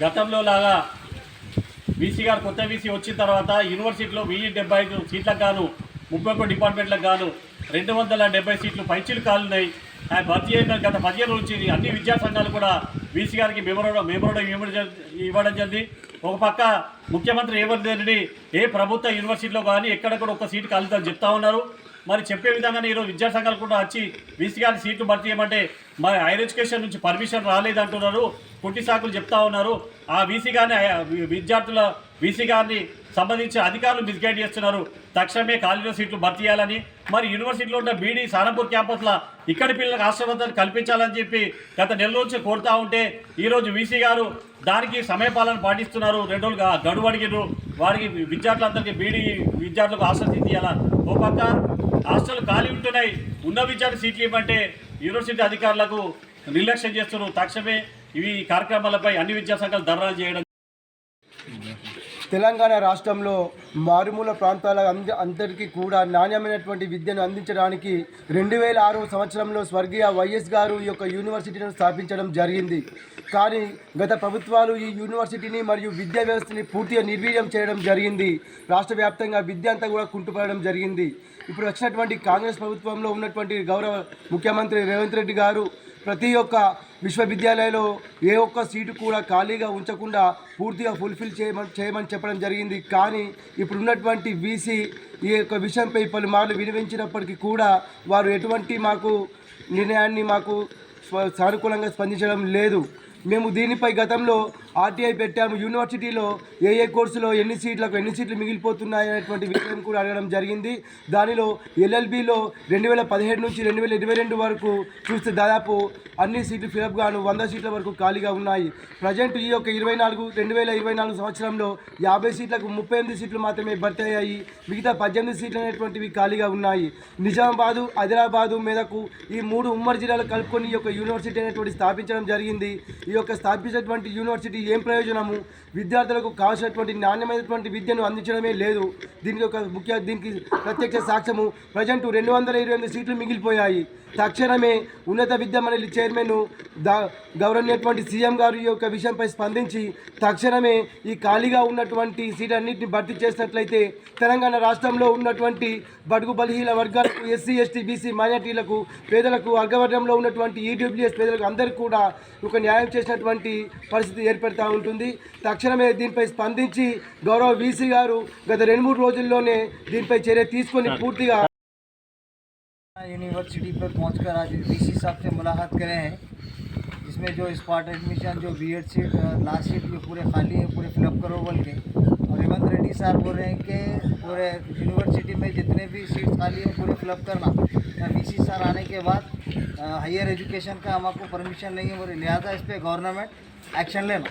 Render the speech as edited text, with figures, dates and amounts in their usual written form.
గతంలో లాగా వీసీ గారు కొత్త వీసీ వచ్చిన తర్వాత యూనివర్సిటీలో 1075 సీట్లకు గాను 31 డిపార్ట్మెంట్లకు గాను 270 సీట్లు పైచీలు కాలున్నాయి. భర్తీ అయిన గత 15 రోజుల నుంచి అన్ని విద్యా సంఘాలు కూడా వీసీ గారికి మెమోరాండం ఇవ్వడం జరిగింది. ఒక పక్క ముఖ్యమంత్రి రేవంత్ రెడ్డి ఏ ప్రభుత్వ యూనివర్సిటీలో కానీ ఎక్కడ కూడా ఒక సీటు కలుగుతుందని చెప్తా ఉన్నారు. మరి చెప్పే విధంగానే ఈరోజు విద్యా సంఘాలు కూడా వచ్చి వీసీ గారి సీట్లు భర్తీ చేయమంటే మరి హైయర్ ఎడ్యుకేషన్ నుంచి పర్మిషన్ రాలేదంటున్నారు, పుట్టి సాకులు చెప్తా ఉన్నారు. ఆ వీసీ గారిని విద్యార్థుల వీసీ గారిని సంబంధించి అధికారులు మిస్గైడ్ చేస్తున్నారు. తక్షణమే ఖాళీలో సీట్లు భర్తీ చేయాలని, మరి యూనివర్సిటీలో ఉన్న బీడీ సారంపూర్ క్యాంపస్లో ఇక్కడి పిల్లలకు ఆశ్రమతాన్ని కల్పించాలని చెప్పి గత నెల నుంచి కోరుతూ ఉంటే ఈరోజు వీసీ గారు దానికి సమయపాలన పాటిస్తున్నారు. 2 రోజులుగా గడువు అడిగిరు. వారికి విద్యార్థులందరికీ బీడీ విద్యార్థులకు హాస్టల్ తీయాలా. ఓ పక్క హాస్టల్ ఖాళీ ఉంటున్నాయి, ఉన్న విద్యార్థి సీట్లు ఇవ్వమంటే యూనివర్సిటీ అధికారులకు నిర్లక్ష్యం చేస్తున్నారు. తక్షణమే ఇవి కార్యక్రమాలపై అన్ని విద్యా సంఘాలు ధర్నాలు చేయడం. తెలంగాణ రాష్ట్రంలో మారుమూల ప్రాంతాల అందరికీ కూడా నాణ్యమైనటువంటి విద్యను అందించడానికి 2006 సంవత్సరంలో స్వర్గీయ వైఎస్ గారు ఈ యొక్క యూనివర్సిటీని స్థాపించడం జరిగింది. కానీ గత ప్రభుత్వాలు ఈ యూనివర్సిటీని మరియు విద్యా వ్యవస్థని పూర్తిగా నిర్వీర్యం చేయడం జరిగింది. రాష్ట్ర వ్యాప్తంగా విద్య అంతా కూడా కుంటుపడడం జరిగింది. ఇప్పుడు వచ్చినటువంటి కాంగ్రెస్ ప్రభుత్వంలో ఉన్నటువంటి గౌరవ ముఖ్యమంత్రి రేవంత్ రెడ్డి గారు ప్రతి ఒక్క విశ్వవిద్యాలయంలో ఏ ఒక్క సీటు కూడా ఖాళీగా ఉంచకుండా పూర్తిగా ఫుల్ఫిల్ చేయమని చెప్పడం జరిగింది. కానీ ఇప్పుడు ఉన్నటువంటి వీసీ ఈ యొక్క విషయంపై పలుమార్లు వినిపించినప్పటికీ కూడా వారు ఎటువంటి నిర్ణయాన్ని మాకు సానుకూలంగా స్పందించడం లేదు. మేము దీనిపై గతంలో ఆర్టీఐ పెట్టాము. యూనివర్సిటీలో ఏ కోర్సులో ఎన్ని సీట్లు మిగిలిపోతున్నాయనేటువంటి విషయం కూడా అడగడం జరిగింది. దానిలో ఎల్ఎల్బిలో 2017 నుంచి 2022 వరకు చూస్తే దాదాపు అన్ని సీట్లు ఫిలప్ గాను 100 సీట్ల వరకు ఖాళీగా ఉన్నాయి. ప్రజెంట్ ఈ యొక్క 2024 సంవత్సరంలో 50 సీట్లకు 38 సీట్లు మాత్రమే భర్తీ అయ్యాయి. మిగతా 18 సీట్లు అనేటువంటివి ఖాళీగా ఉన్నాయి. నిజామాబాదు, ఆదిలాబాదు, మెదకు ఈ 3 ఉమ్మడి జిల్లాలు కలుపుకొని ఈ యొక్క యూనివర్సిటీ అనేటువంటి స్థాపించడం జరిగింది. ఈ యొక్క స్థాపించినటువంటి యూనివర్సిటీ ఏం ప్రయోజనము? విద్యార్థులకు కావాల్సినటువంటి నాణ్యమైనటువంటి విద్యను అందించడమే లేదు. దీనికి ప్రత్యక్ష సాక్ష్యము ప్రజెంట్ 228 సీట్లు మిగిలిపోయాయి. తక్షణమే ఉన్నత విద్యా మండలి చైర్మన్ గౌరవనీయటువంటి సీఎం గారు ఈ యొక్క విషయంపై స్పందించి తక్షణమే ఈ ఖాళీగా ఉన్నటువంటి సీట్లన్నింటినీ భర్తీ చేసినట్లయితే తెలంగాణ రాష్ట్రంలో ఉన్నటువంటి బడుగు బలహీన వర్గాలకు, ఎస్సీ, ఎస్టీ, బీసీ, మైనార్టీలకు, పేదలకు, అగ్రవర్గంలో ఉన్నటువంటి ఈడబ్ల్యూఎస్ పేదలకు అందరికీ కూడా ఒక న్యాయం చేసినటువంటి పరిస్థితి ఏర్పడుతూ ఉంటుంది. తక్షణమే దీనిపై స్పందించి గౌరవ వీసీ గారు గత 2-3 రోజుల్లోనే దీనిపై చర్య తీసుకొని పూర్తిగా यूनिवर्सिटी पर पहुंचकर आज वीसी साहब से मुलाकात करें हैं, जिसमें जो स्पॉट एडमिशन जो बीएड सीट लास्ट सीट ये पूरे खाली है, पूरे फिलअप करो बोल के। और रेवंत रेड्डी साहब बोल रहे हैं कि पूरे यूनिवर्सिटी में जितने भी सीट्स खाली हैं पूरे फिलअप करना। वीसी सर आने के बाद हायर एजुकेशन का हमको परमिशन नहीं है बोले, लिहाजा इस पर गवर्नमेंट एक्शन लेना।